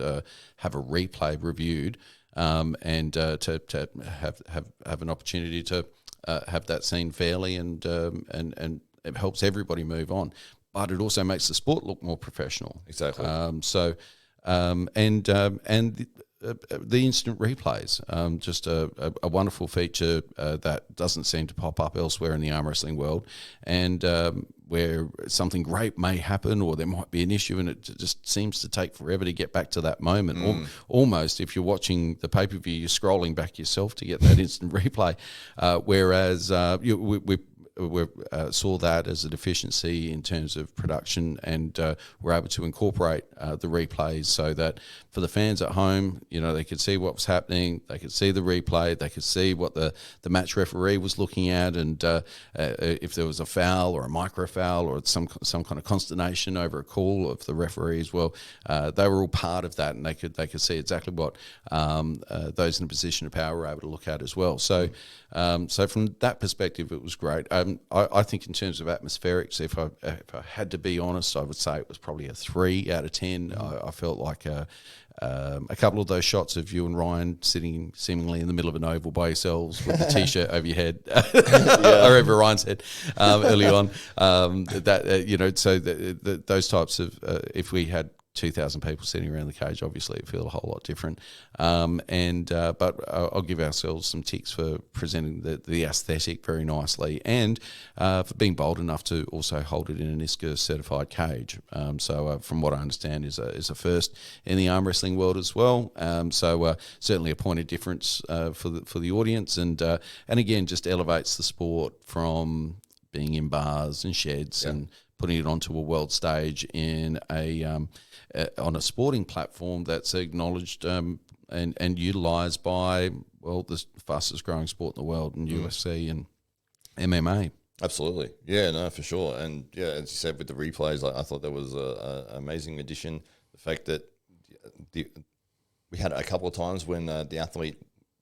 have a replay reviewed, and to have an opportunity to have that seen fairly, and it helps everybody move on. But it also makes the sport look more professional. Exactly. The instant replays, just a wonderful feature that doesn't seem to pop up elsewhere in the arm wrestling world, and where something great may happen or there might be an issue, and it just seems to take forever to get back to that moment. Almost, if you're watching the pay-per-view, you're scrolling back yourself to get that instant replay, whereas we saw that as a deficiency in terms of production, and we're able to incorporate the replays so that for the fans at home, you know, they could see what was happening, they could see the replay, they could see what the match referee was looking at, and if there was a foul or a micro foul or some kind of consternation over a call of the referees, well, they were all part of that, and they could see exactly what those in a position of power were able to look at as well. So from that perspective, it was great. I think in terms of atmospherics, if I had to be honest, I would say it was probably a 3 out of 10. I felt like a couple of those shots of you and Ryan sitting seemingly in the middle of an oval by yourselves with the T-shirt over your head, or over Ryan's head, early on. So those types of, if we had 2,000 people sitting around the cage, obviously it feel a whole lot different. But I'll give ourselves some ticks for presenting the aesthetic very nicely, and for being bold enough to also hold it in an ISCA certified cage. From what I understand is a first in the arm wrestling world as well. Certainly a point of difference for the audience, and again just elevates the sport from being in bars and sheds and putting it onto a world stage in on a sporting platform that's acknowledged and utilised by, well, the fastest growing sport in the world in UFC and MMA. Absolutely. Yeah, no, for sure. And yeah, as you said, with the replays, I thought that was an amazing addition. The fact that we had a couple of times when the athlete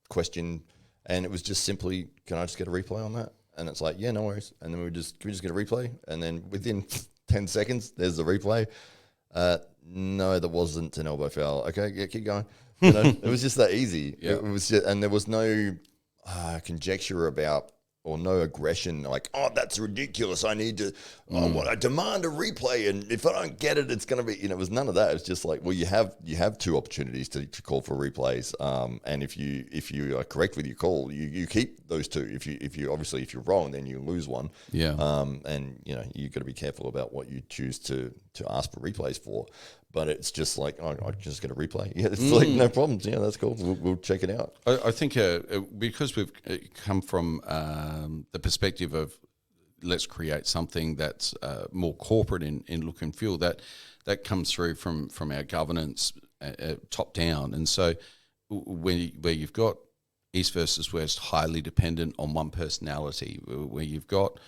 questioned, and it was just simply, can I just get a replay on that? And it's like, yeah, no worries. And then can we just get a replay? And then within 10 seconds, there's the replay. No, that wasn't an elbow foul. Okay, yeah, keep going. You know, it was just that easy. It was just, and there was no conjecture about, or no aggression, like, oh, that's ridiculous. I need to, I demand a replay, and if I don't get it, it's going to be, it was none of that. It's just like, well, you have 2 opportunities to call for replays, and if you are correct with your call, you keep those 2. If you're wrong, then you lose one. And you've got to be careful about what you choose to ask for replays for. But it's just like, oh, I just get a replay. Yeah, it's like, no problems. Yeah, that's cool. We'll check it out. I think because we've come from the perspective of let's create something that's more corporate in look and feel, that comes through from our governance top down. And so where you've got East versus West highly dependent on one personality, where you've got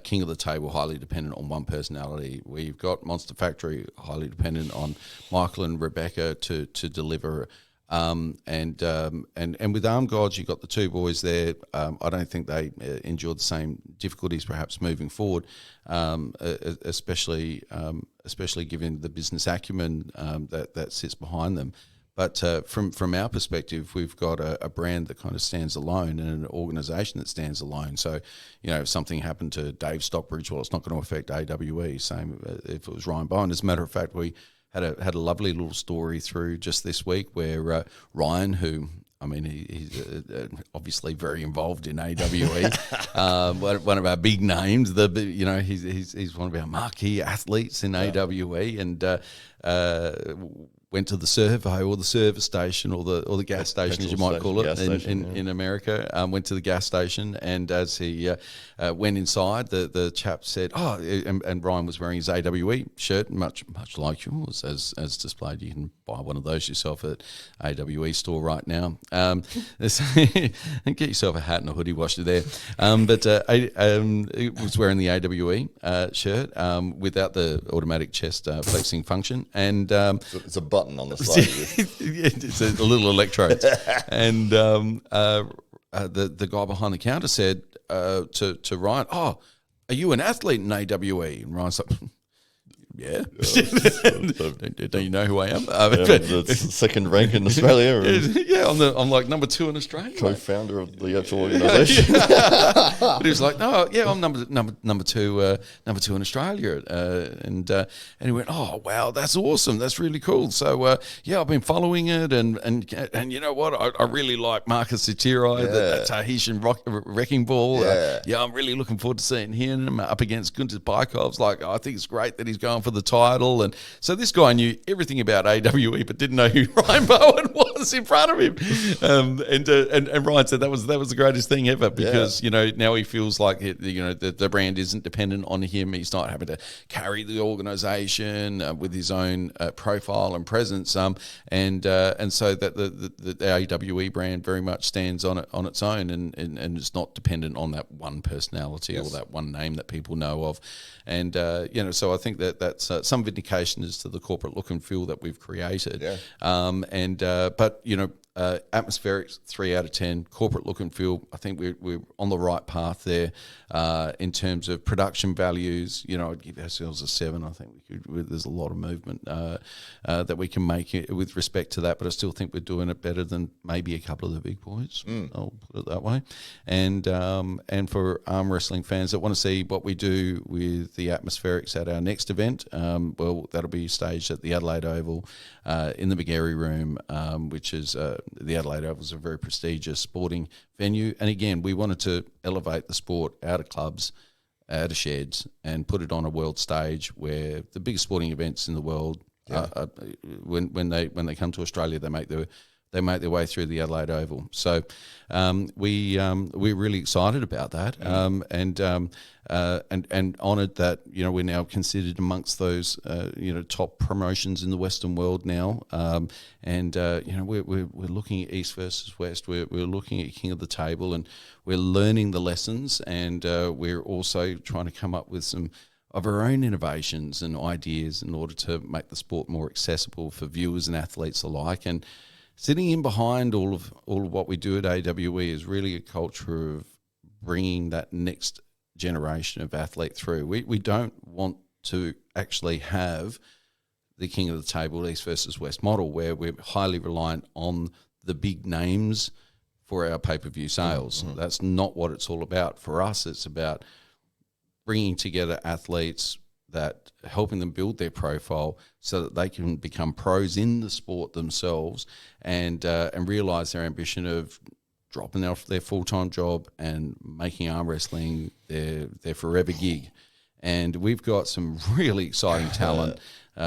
King of the Table highly dependent on one personality, where you've got Monster Factory highly dependent on Michael and Rebecca to deliver, and with Armed Gods you've got the 2 boys there. I don't think they endured the same difficulties perhaps moving forward, especially given the business acumen that sits behind them. But from our perspective, we've got a brand that kind of stands alone and an organisation that stands alone. So, if something happened to Dave Stockbridge, well, it's not going to affect AWE. Same if it was Ryan Bowen. As a matter of fact, we had a lovely little story through just this week where Ryan, who, I mean, he's obviously very involved in AWE. One of our big names. He's one of our marquee athletes in AWE, and went to the servo or the service station or the gas station, as you might call it in America. Went to the gas station, and as he went inside, the chap said, and Ryan was wearing his AWE shirt, much like yours, as displayed. You can buy one of those yourself at AWE store right now. And get yourself a hat and a hoodie whilst you're there. But he was wearing the AWE shirt without the automatic chest flexing function, and it's a button on the side. It's a little electrode, and the guy behind the counter said to Ryan, "Oh, are you an athlete in AWE?" And Ryan's like, "Yeah." Don't you know who I am? That's second rank in Australia. Yeah, I'm like number 2 in Australia. Co-founder of the actual organisation. But he was like, "No, yeah, I'm number two in Australia." And he went, "Oh, wow, that's awesome. That's really cool." So yeah, I've been following it, and you know what? I really like Marcus Sitirai, the Tahitian wrecking ball. Yeah, I'm really looking forward to seeing him up against Gunter Baikovs. Like, I think it's great that he's going for the title. And so this guy knew everything about AWE, but didn't know who Ryan Bowen was in front of him. And Ryan said that was the greatest thing ever, because now he feels like the brand isn't dependent on him. He's not having to carry the organisation with his own profile and presence. And so that the AWE brand very much stands on its own, and it's not dependent on that one personality or that one name that people know of. And so I think that's some vindication as to the corporate look and feel that we've created. But atmospherics 3 out of 10, corporate look and feel. I think we're on the right path there. In terms of production values, I'd give ourselves a 7. I think there's a lot of movement that we can make with respect to that, but I still think we're doing it better than maybe a couple of the big boys. I'll put it that way. And for arm wrestling fans that want to see what we do with the atmospherics at our next event, that'll be staged at the Adelaide Oval in the McGarry Room, which is the Adelaide Oval is a very prestigious sporting venue. And again, we wanted to elevate the sport out of clubs, out of sheds, and put it on a world stage where the biggest sporting events in the world, when they come to Australia, they make their way through the Adelaide Oval. So we're really excited about that, and honoured that we're now considered amongst those top promotions in the Western world now. We're looking at East versus West. We're looking at King of the Table, and we're learning the lessons, and we're also trying to come up with some of our own innovations and ideas in order to make the sport more accessible for viewers and athletes alike. And sitting in behind all of what we do at AWE is really a culture of bringing that next generation of athlete through. We don't want to actually have the King of the Table East versus West model where we're highly reliant on the big names for our pay-per-view sales. That's not what it's all about. For us, it's about bringing together athletes, that helping them build their profile so that they can become pros in the sport themselves, and realise their ambition of dropping off their full-time job and making arm wrestling their forever gig. And we've got some really exciting talent.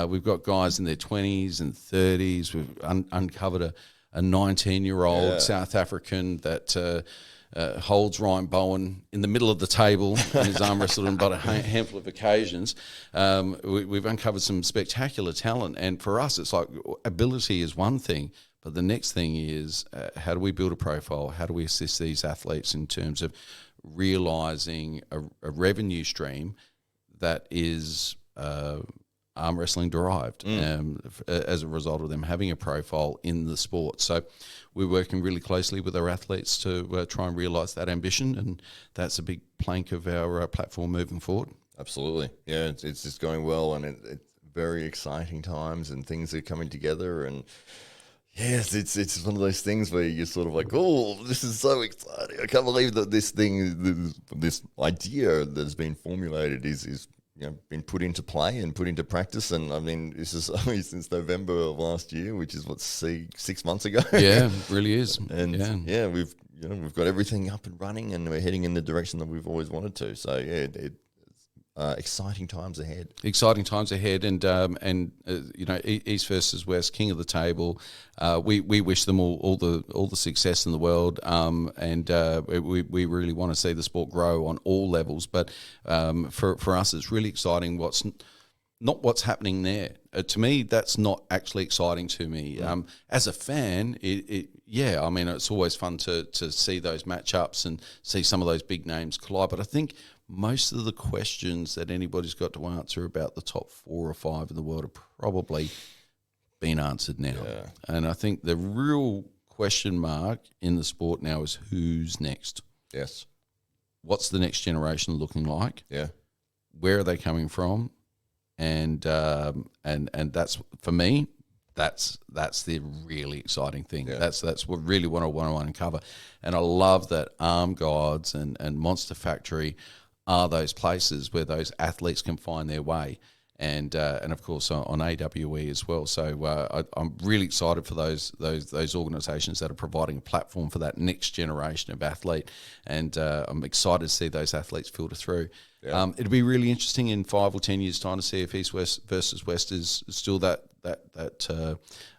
We've got guys in their 20s and 30s. We've uncovered a 19-year-old South African that holds Ryan Bowen in the middle of the table and his arm wrestled on about a handful of occasions. We've uncovered some spectacular talent, and for us it's like ability is one thing, but the next thing is how do we build a profile, how do we assist these athletes in terms of realising a revenue stream that is arm wrestling derived as a result of them having a profile in the sport. So we're working really closely with our athletes to try and realise that ambition, and that's a big plank of our platform moving forward. Absolutely. Yeah, it's just going well, and it's very exciting times, and things are coming together, and yes, it's one of those things where you're sort of like, oh, this is so exciting. I can't believe that this idea that has been formulated is been put into play and put into practice. And I mean, this is only since November of last year, which is 6 months ago. Yeah, it really is. And we've got everything up and running, and we're heading in the direction that we've always wanted to. So yeah, exciting times ahead. Exciting times ahead, and you know, East versus West, king of the table. We wish them all the success in the world, and we really want to see the sport grow on all levels. But for us, it's really exciting. Not what's happening there. To me, that's not actually exciting to me. As a fan, yeah, I mean, it's always fun to see those matchups and see some of those big names collide. But I think most of the questions that anybody's got to answer about the top 4 or 5 in the world have probably been answered now. Yeah. And I think the real question mark in the sport now is who's next? Yes. What's the next generation looking like? Yeah. Where are they coming from? And that's, for me, that's the really exciting thing. Yeah. That's what really what I want to uncover. And I love that Arm Gods and Monster Factory are those places where those athletes can find their way. And of course on AWE as well. So I'm really excited for those organisations that are providing a platform for that next generation of athlete, and I'm excited to see those athletes filter through. Yeah. It'll be really interesting in 5 or 10 years' time to see if East West versus West is still that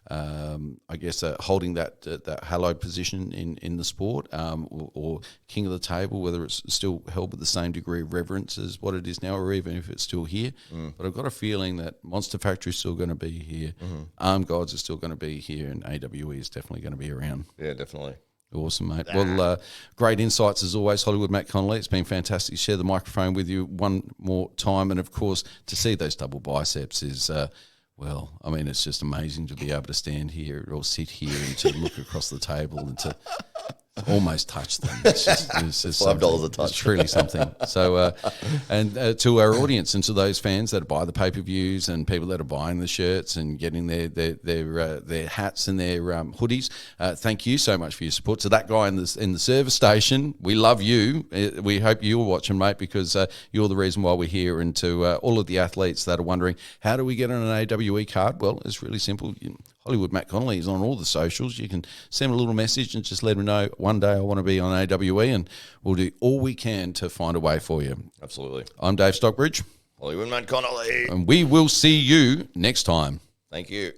I guess holding that hallowed position in the sport, or king of the table, whether it's still held with the same degree of reverence as what it is now, or even if it's still here. But I've got a feeling that Monster Factory is still going to be here, Arm Gods are still going to be here, and AWE is definitely going to be around. Yeah, definitely. Awesome, mate. Well, great insights as always, Hollywood Matt Connelly. It's been fantastic to share the microphone with you one more time, and of course to see those double biceps is well, I mean, it's just amazing to be able to stand here or sit here and to look across the table and to almost touch them. It's just $5 a touch. It's truly something. So, and to our audience and to those fans that buy the pay-per-views and people that are buying the shirts and getting their hats and their hoodies, thank you so much for your support. To that guy in the service station, we love you. We hope you're watching, mate, because you're the reason why we're here. And to all of the athletes that are wondering, how do we get on an AWE card? Well, it's really simple. Hollywood Matt Connelly is on all the socials. You can send a little message and just let him know one day I want to be on AWE, and we'll do all we can to find a way for you. Absolutely. I'm Dave Stockbridge. Hollywood Matt Connelly. And we will see you next time. Thank you.